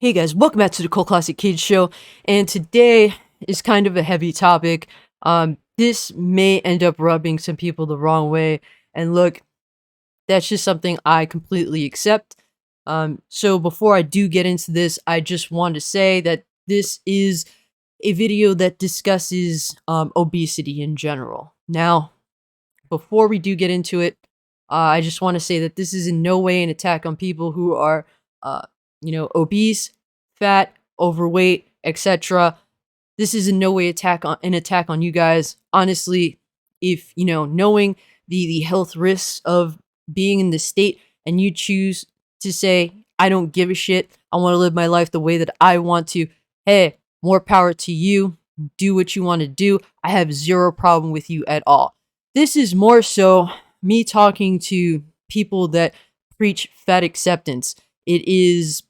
Hey guys, welcome back to the Cult Classic Kids Show, and today is kind of a heavy topic. This may end up rubbing some people the wrong way, and look, that's just something I completely accept. So before I do get into this, I just want to say that this is a video that discusses obesity in general. Now, before we do get into it, I just want to say that this is in no way an attack on people who are, uh, obese, fat, overweight, etc. This is in no way an attack on you guys. Honestly, if knowing the health risks of being in this state, and you choose to say, I don't give a shit, I want to live my life the way that I want to, hey, more power to you. Do what you want to do. I have zero problem with you at all. This is more so me talking to people that preach fat acceptance. It is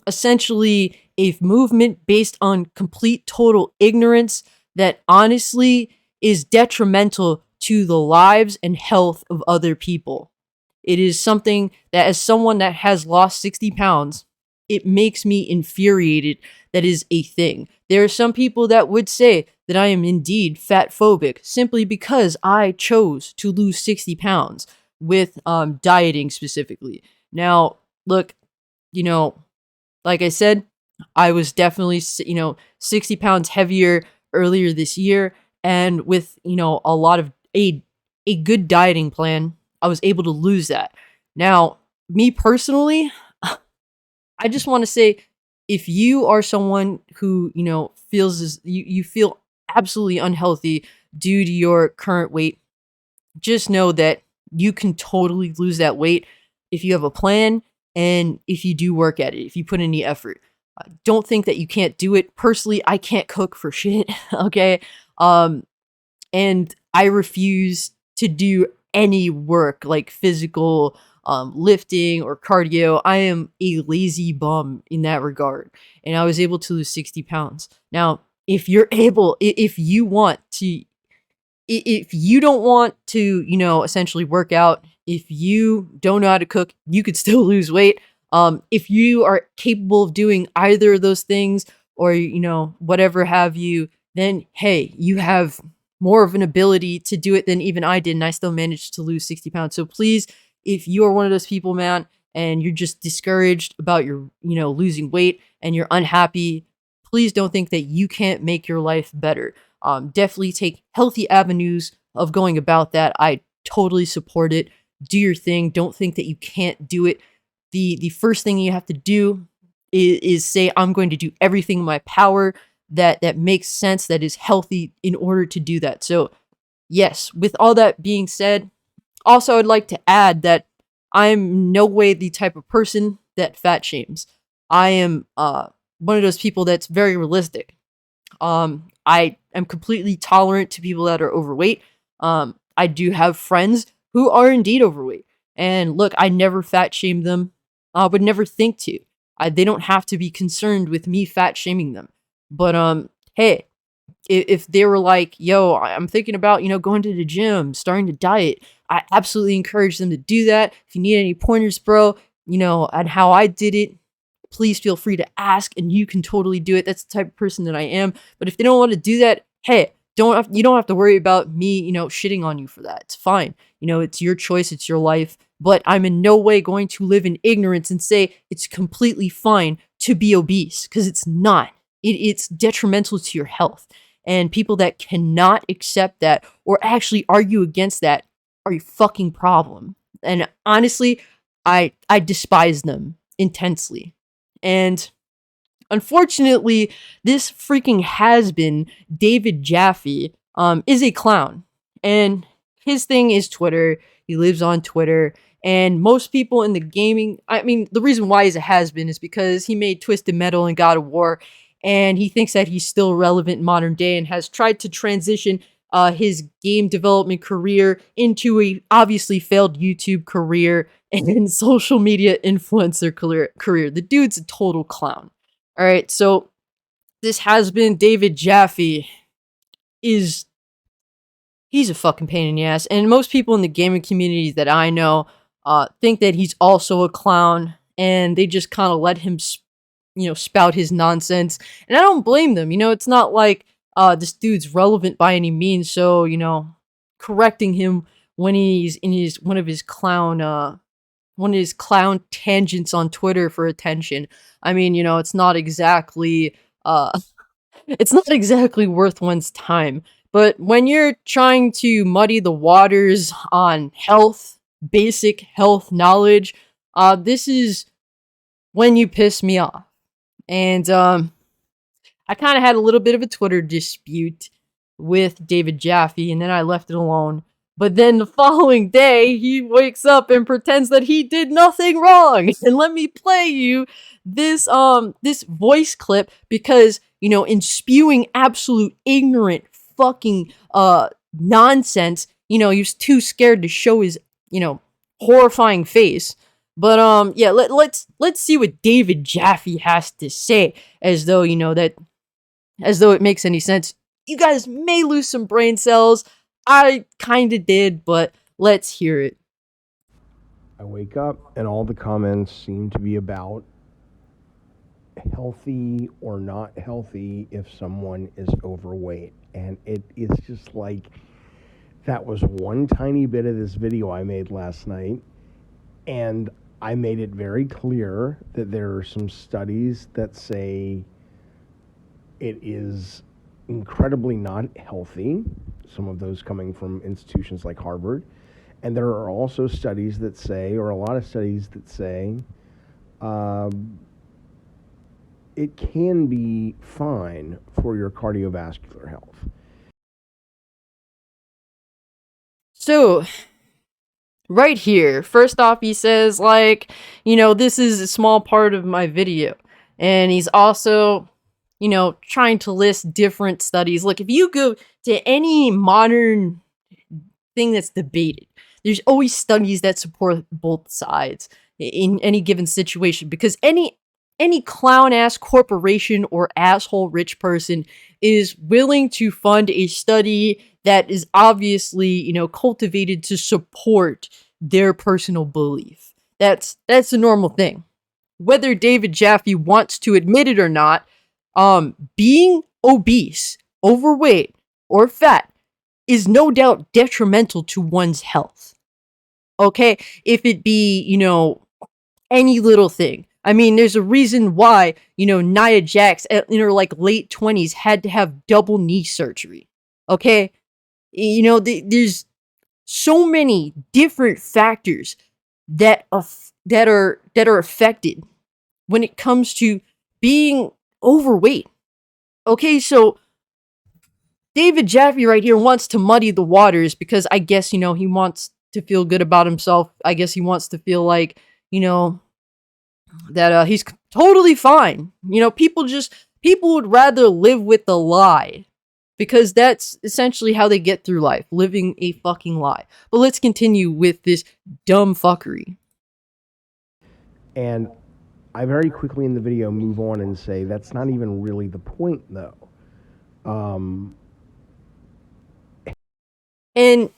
essentially a movement based on complete total ignorance that honestly is detrimental to the lives and health of other people. It is something that, as someone that has lost 60 pounds, it makes me infuriated that is a thing. There are some people that would say that I am indeed fat phobic simply because I chose to lose 60 pounds with dieting specifically. Now, look, you know, like I said, I was definitely, 60 pounds heavier earlier this year. And with, a lot of a good dieting plan, I was able to lose that. Now, me personally, I just want to say, if you are someone who, feels you feel absolutely unhealthy due to your current weight, just know that you can totally lose that weight if you have a plan and if you do work at it, if you put in the effort. Don't think that you can't do it. Personally, I can't cook for shit, okay? And I refuse to do any work like physical lifting or cardio. I am a lazy bum in that regard. And I was able to lose 60 pounds. Now, if you're able, if you want to, if you don't want to, essentially work out, if you don't know how to cook, you could still lose weight. If you are capable of doing either of those things, or, whatever have you, then hey, you have more of an ability to do it than even I did, and I still managed to lose 60 pounds. So please, if you are one of those people, man, and you're just discouraged about your, losing weight and you're unhappy, please don't think that you can't make your life better. Definitely take healthy avenues of going about that. I totally support it. Do your thing. Don't think that you can't do it. The first thing you have to do is say, I'm going to do everything in my power that makes sense, that is healthy, in order to do that. So yes, with all that being said, also I'd like to add that I'm no way the type of person that fat shames. I am one of those people that's very realistic. I am completely tolerant to people that are overweight. I do have friends who are indeed overweight. And look, I never fat shame them. I would never think to. They don't have to be concerned with me fat shaming them. But hey, if they were like, yo, I'm thinking about, going to the gym, starting to diet, I absolutely encourage them to do that. If you need any pointers, bro, on how I did it, please feel free to ask, and you can totally do it. That's the type of person that I am. But if they don't want to do that, hey, you don't have to worry about me, shitting on you for that. It's fine. It's your choice, it's your life. But I'm in no way going to live in ignorance and say it's completely fine to be obese, because it's not. It's detrimental to your health. And people that cannot accept that or actually argue against that are a fucking problem. And honestly, I despise them intensely. And unfortunately, this freaking has-been, David Jaffe, is a clown. And his thing is Twitter. He lives on Twitter. And most people in the gaming, I mean, the reason why he's a has-been is because he made Twisted Metal and God of War, and he thinks that he's still relevant in modern day and has tried to transition his game development career into a obviously failed YouTube career and social media influencer career. The dude's a total clown. All right, so this has been David Jaffe. He's a fucking pain in the ass, and most people in the gaming community that I know think that he's also a clown, and they just kind of let him spout his nonsense. And I don't blame them. It's not like this dude's relevant by any means. So, correcting him when he's in his one of his clown tangents on Twitter for attention. I mean, it's not exactly uh it's not exactly worth one's time. But when you're trying to muddy the waters on health, basic health knowledge, this is when you piss me off. And I kind of had a little bit of a Twitter dispute with David Jaffe, and then I left it alone. But then the following day, he wakes up and pretends that he did nothing wrong. And let me play you this voice clip because, in spewing absolute ignorant fucking nonsense, he was too scared to show his, horrifying face. But yeah, let's see what David Jaffe has to say, as though it makes any sense. You guys may lose some brain cells. I kinda did, but let's hear it. I wake up and all the comments seem to be about healthy or not healthy if someone is overweight. And it is just like that was one tiny bit of this video I made last night. And I made it very clear that there are some studies that say it is incredibly not healthy, some of those coming from institutions like Harvard. And there are also studies that say, or a lot of studies that say, it can be fine for your cardiovascular health. So, right here, first off, he says, this is a small part of my video. And he's also, trying to list different studies. Look, if you go to any modern thing that's debated, there's always studies that support both sides in any given situation, because any clown ass corporation or asshole rich person is willing to fund a study that is obviously, cultivated to support their personal belief. That's a normal thing. Whether David Jaffe wants to admit it or not, being obese, overweight, or fat is no doubt detrimental to one's health. Okay? If it be, any little thing. I mean, there's a reason why, Nia Jax in her late 20s had to have double knee surgery. Okay? There's so many different factors that are affected when it comes to being overweight. Okay, so David Jaffe right here wants to muddy the waters because I guess, he wants to feel good about himself. I guess he wants to feel like, that he's totally fine. People would rather live with the lie because that's essentially how they get through life, living a fucking lie. But let's continue with this dumb fuckery. And I very quickly in the video move on and say that's not even really the point, though. And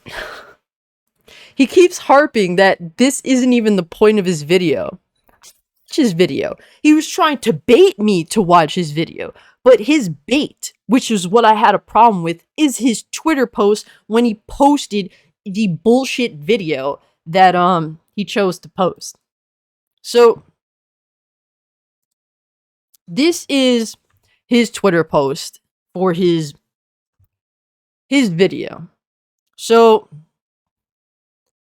he keeps harping that this isn't even the point of his video. His video. He was trying to bait me to watch his video. But his bait, which is what I had a problem with, is his Twitter post when he posted the bullshit video that he chose to post. So this is his Twitter post for his video. So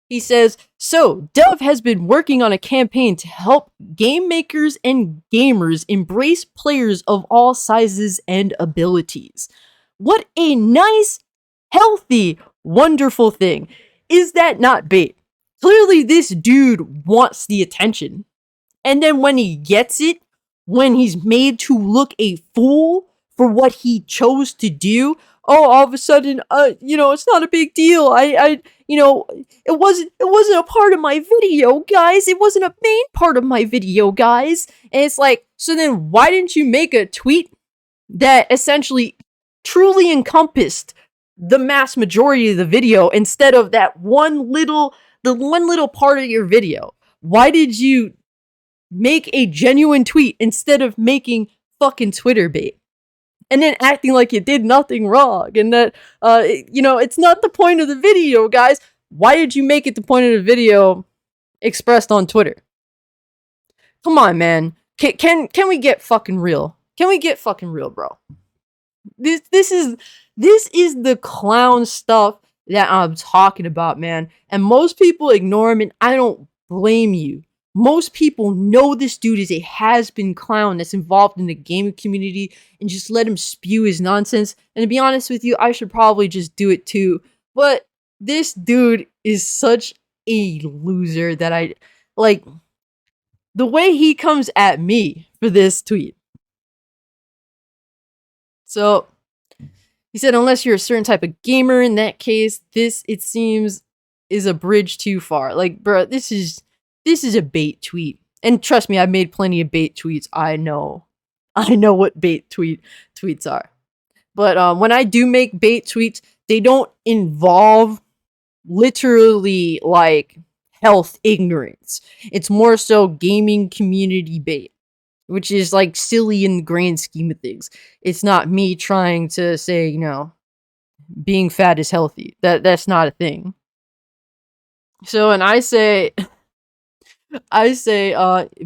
he says, so Dove has been working on a campaign to help game makers and gamers embrace players of all sizes and abilities. What a nice, healthy, wonderful thing. Is that not bait? Clearly this dude wants the attention. And then when he gets it, when he's made to look a fool for what he chose to do, all of a sudden, it's not a big deal. It wasn't a part of my video, guys. It wasn't a main part of my video, guys. And it's like, so then why didn't you make a tweet that essentially truly encompassed the mass majority of the video instead of that one little part of your video? Why did you make a genuine tweet instead of making fucking Twitter bait. And then acting like you did nothing wrong and that, it's not the point of the video, guys. Why did you make it the point of the video expressed on Twitter? Come on, man. Can we get fucking real? Can we get fucking real, bro? This is the clown stuff that I'm talking about, man. And most people ignore him, and I don't blame you. Most people know this dude is a has-been clown that's involved in the gaming community and just let him spew his nonsense. And to be honest with you, I should probably just do it too. But this dude is such a loser that I like the way he comes at me for this tweet. So he said, unless you're a certain type of gamer, in that case, this, it seems, is a bridge too far. Like, bro, this is a bait tweet. And trust me, I've made plenty of bait tweets. I know what bait tweets are. But when I do make bait tweets, they don't involve literally like health ignorance. It's more so gaming community bait, which is like silly in the grand scheme of things. It's not me trying to say, being fat is healthy. That's not a thing. So, and I say,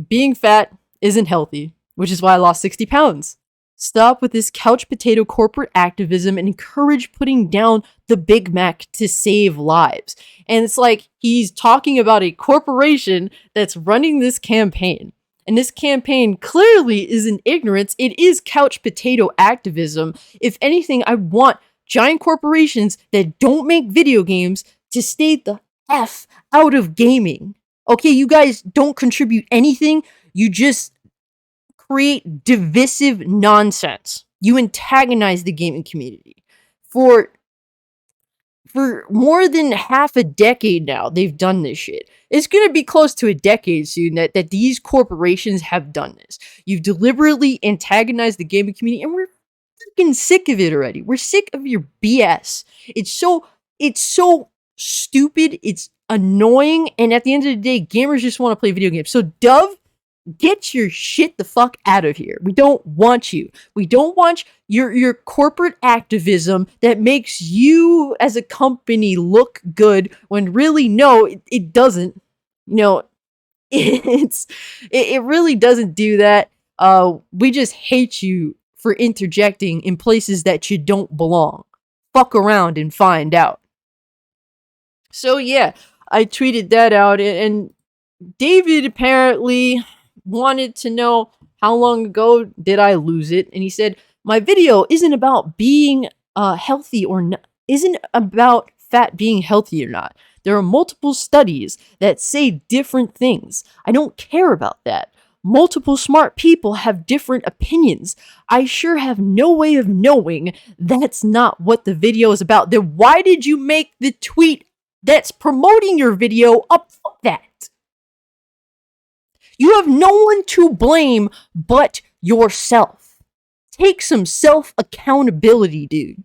being fat isn't healthy, which is why I lost 60 pounds. Stop with this couch potato corporate activism and encourage putting down the Big Mac to save lives. And it's like he's talking about a corporation that's running this campaign. And this campaign clearly is in ignorance. It is couch potato activism. If anything, I want giant corporations that don't make video games to stay the F out of gaming. Okay, you guys don't contribute anything. You just create divisive nonsense. You antagonize the gaming community. For more than half a decade now, they've done this shit. It's going to be close to a decade soon that these corporations have done this. You've deliberately antagonized the gaming community, and we're freaking sick of it already. We're sick of your BS. It's so stupid. It's annoying. And at the end of the day, gamers just want to play video games. So Dove, get your shit the fuck out of here. We don't want you. We don't want your corporate activism that makes you as a company look good when really no, it doesn't. It really doesn't do that. We just hate you for interjecting in places that you don't belong. Fuck around and find out. So yeah, I tweeted that out, and David apparently wanted to know how long ago did I lose it, and he said my video isn't about being healthy or not, isn't about fat being healthy or not. There are multiple studies that say different things. I don't care about that. Multiple smart people have different opinions. I sure have no way of knowing that's not what the video is about. Then why did you make the tweet that's promoting your video up for that? You have no one to blame but yourself. Take some self-accountability, dude.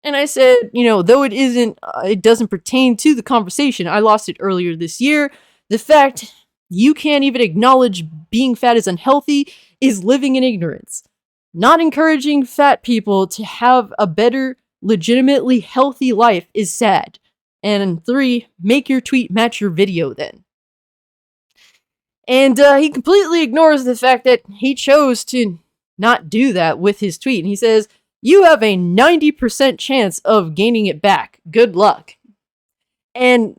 And I said, though it doesn't pertain to the conversation, I lost it earlier this year. The fact you can't even acknowledge being fat is unhealthy is living in ignorance. Not encouraging fat people to have a better, legitimately healthy life is sad. And 3, make your tweet match your video then. And he completely ignores the fact that he chose to not do that with his tweet. And he says, you have a 90% chance of gaining it back. Good luck. And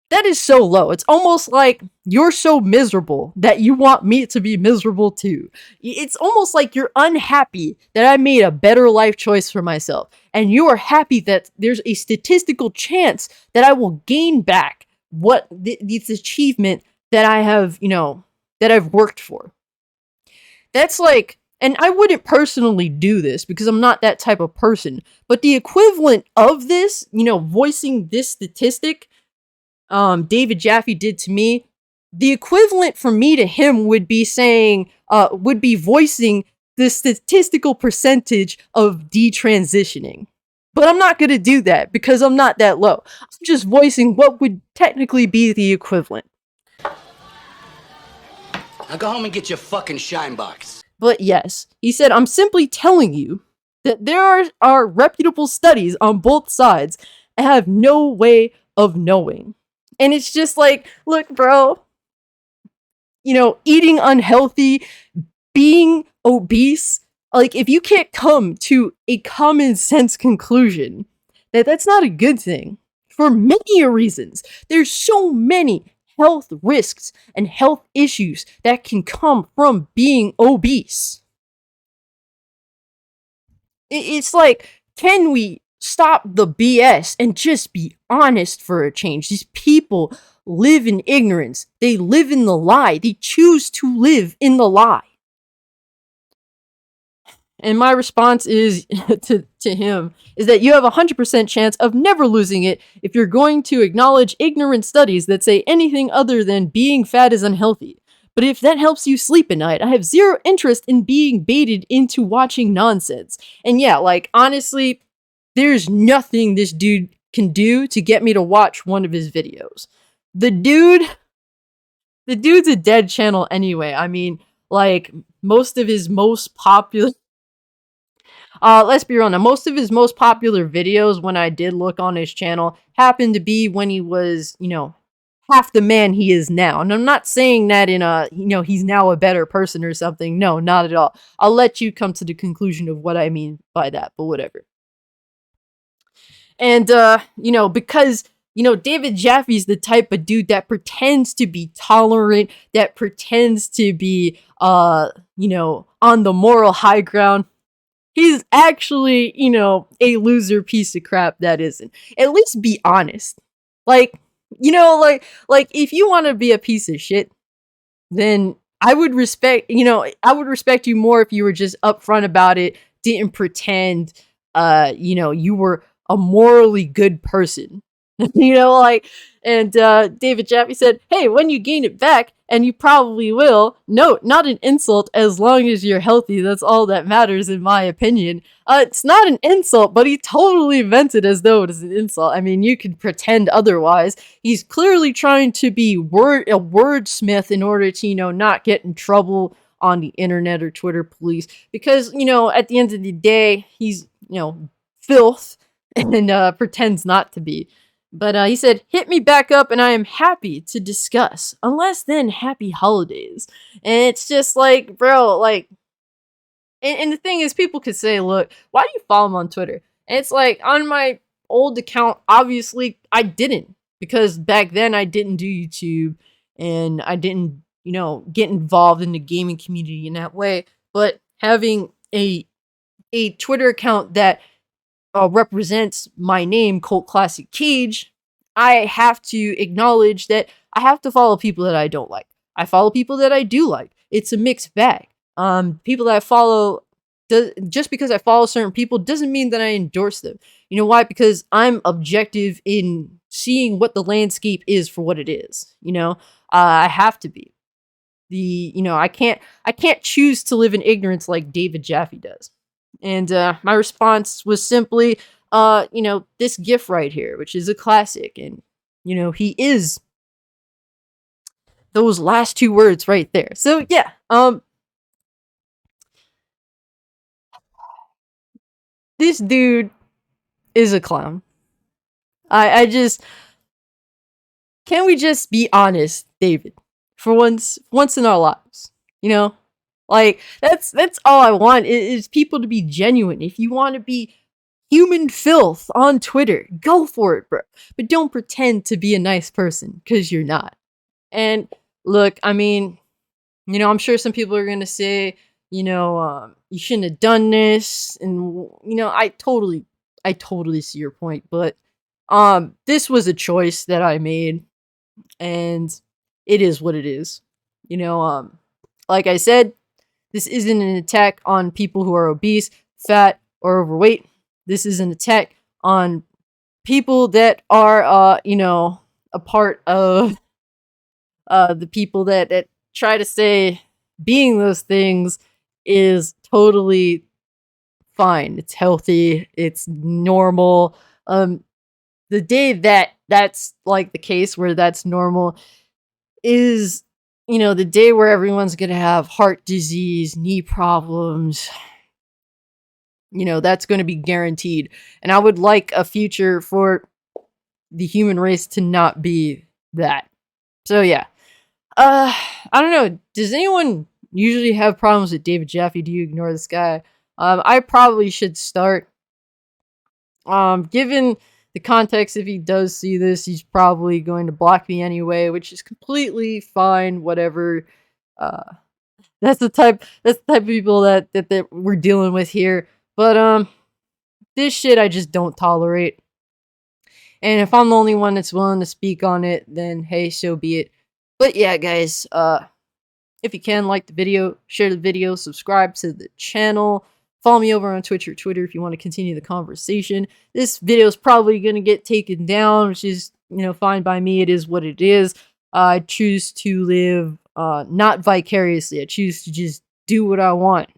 that is so low. It's almost like you're so miserable that you want me to be miserable too. It's almost like you're unhappy that I made a better life choice for myself. And you are happy that there's a statistical chance that I will gain back what this achievement that I have, that I've worked for. That's like, and I wouldn't personally do this because I'm not that type of person, but the equivalent of this, voicing this statistic, David Jaffe did to me, the equivalent for me to him would be saying, would be voicing the statistical percentage of detransitioning. But I'm not going to do that because I'm not that low. I'm just voicing what would technically be the equivalent. Now go home and get your fucking shine box. But yes, he said, I'm simply telling you that there are reputable studies on both sides. I have no way of knowing. And it's just like, look, bro, eating unhealthy, being obese, like, if you can't come to a common sense conclusion that that's not a good thing for many reasons, there's so many health risks and health issues that can come from being obese. It's like, can we stop the BS and just be honest for a change? These people live in ignorance. They live in the lie. They choose to live in the lie. And my response is to him is that you have a 100% chance of never losing it if you're going to acknowledge ignorant studies that say anything other than being fat is unhealthy. But if that helps you sleep at night, I have zero interest in being baited into watching nonsense. And yeah, like, honestly, there's nothing this dude can do to get me to watch one of his videos. The dude's a dead channel anyway. I mean, like, most of his most popular let's be real now, most of his most popular videos, when I did look on his channel, happened to be when he was, half the man he is now. And I'm not saying that in a, he's now a better person or something. No, not at all. I'll let you come to the conclusion of what I mean by that, but whatever. And, because, David Jaffe's the type of dude that pretends to be tolerant, that pretends to be, on the moral high ground. He's actually, a loser piece of crap that isn't. At least be honest. Like, if you want to be a piece of shit, then I would respect you more if you were just upfront about it, didn't pretend, you were a morally good person. And David Jaffe said, hey, when you gain it back, and you probably will, note, not an insult as long as you're healthy, that's all that matters in my opinion. It's not an insult, but he totally meant it as though it is an insult. I mean, you could pretend otherwise. He's clearly trying to be a wordsmith in order to, not get in trouble on the internet or Twitter police, because, at the end of the day, he's, filth and pretends not to be. But he said, hit me back up and I am happy to discuss. Unless then, happy holidays. And it's just like, bro, like, and the thing is, people could say, look, why do you follow him on Twitter? And it's like, on my old account, obviously, I didn't. Because back then, I didn't do YouTube. And I didn't, get involved in the gaming community in that way. But having a Twitter account that represents my name, Cult Classic Cage, I have to acknowledge that I have to follow people that I don't like. I follow people that I do like. It's a mixed bag. People that I follow, just because I follow certain people doesn't mean that I endorse them. You know why? Because I'm objective in seeing what the landscape is for what it is. I have to be. I can't choose to live in ignorance like David Jaffe does. And my response was simply, this GIF right here, which is a classic. And, he is those last two words right there. So, yeah. This dude is a clown. I just... Can we just be honest, David? For once in our lives. Like, that's all I want, is people to be genuine. If you want to be human filth on Twitter, go for it, bro. But don't pretend to be a nice person, because you're not. And look, I mean, I'm sure some people are going to say, you shouldn't have done this. And, I totally see your point. But this was a choice that I made. And it is what it is. Like I said, this isn't an attack on people who are obese, fat, or overweight. This is an attack on people that are, a part of the people that try to say being those things is totally fine. It's healthy. It's normal. The day that that's like the case where that's normal is the day where everyone's gonna have heart disease, knee problems, that's gonna be guaranteed. And I would like a future for the human race to not be that. So yeah. I don't know. Does anyone usually have problems with David Jaffe? Do you ignore this guy? I probably should start. Given the context, if he does see this, he's probably going to block me anyway, which is completely fine. Whatever. Uh, that's the type of people that we're dealing with here. But this shit I just don't tolerate. And if I'm the only one that's willing to speak on it, then hey, so be it. But yeah, guys, if you can, like the video, share the video, subscribe to the channel, follow me over on Twitch or Twitter if you want to continue the conversation. This video is probably going to get taken down, which is, fine by me. It is what it is. I choose to live not vicariously. I choose to just do what I want.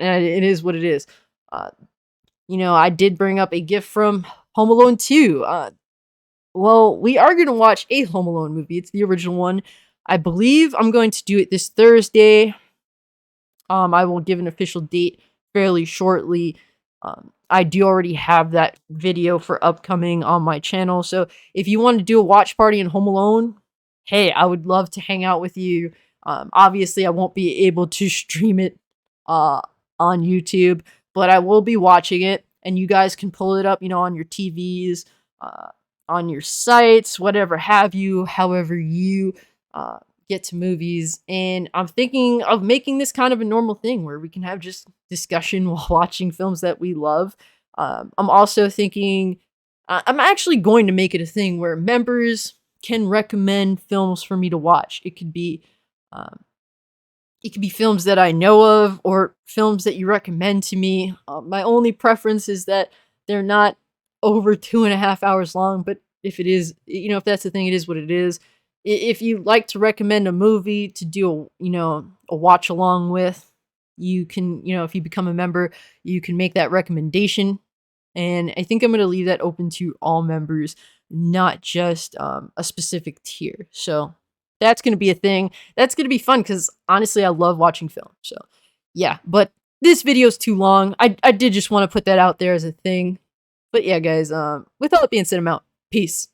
And it is what it is. I did bring up a gift from Home Alone 2. Well, we are going to watch a Home Alone movie. It's the original one. I believe I'm going to do it this Thursday. I will give an official date fairly shortly. I do already have that video for upcoming on my channel. So if you want to do a watch party in Home Alone, hey, I would love to hang out with you. Obviously, I won't be able to stream it on YouTube, but I will be watching it, and you guys can pull it up, on your TVs, on your sites, whatever have you, however you get to movies. And I'm thinking of making this kind of a normal thing where we can have just discussion while watching films that we love. I'm also thinking, I'm actually going to make it a thing where members can recommend films for me to watch. Um, it could be films that I know of or films that you recommend to me. My only preference is that they're not over 2.5 hours long, but if it is, if that's the thing, it is what it is. If you like to recommend a movie to do a watch along with, you can, if you become a member, you can make that recommendation. And I think I'm going to leave that open to all members, not just a specific tier. So that's going to be a thing. That's going to be fun because honestly, I love watching film. So yeah, but this video is too long. I did just want to put that out there as a thing. But yeah, guys, with all that being said, I'm out. Peace.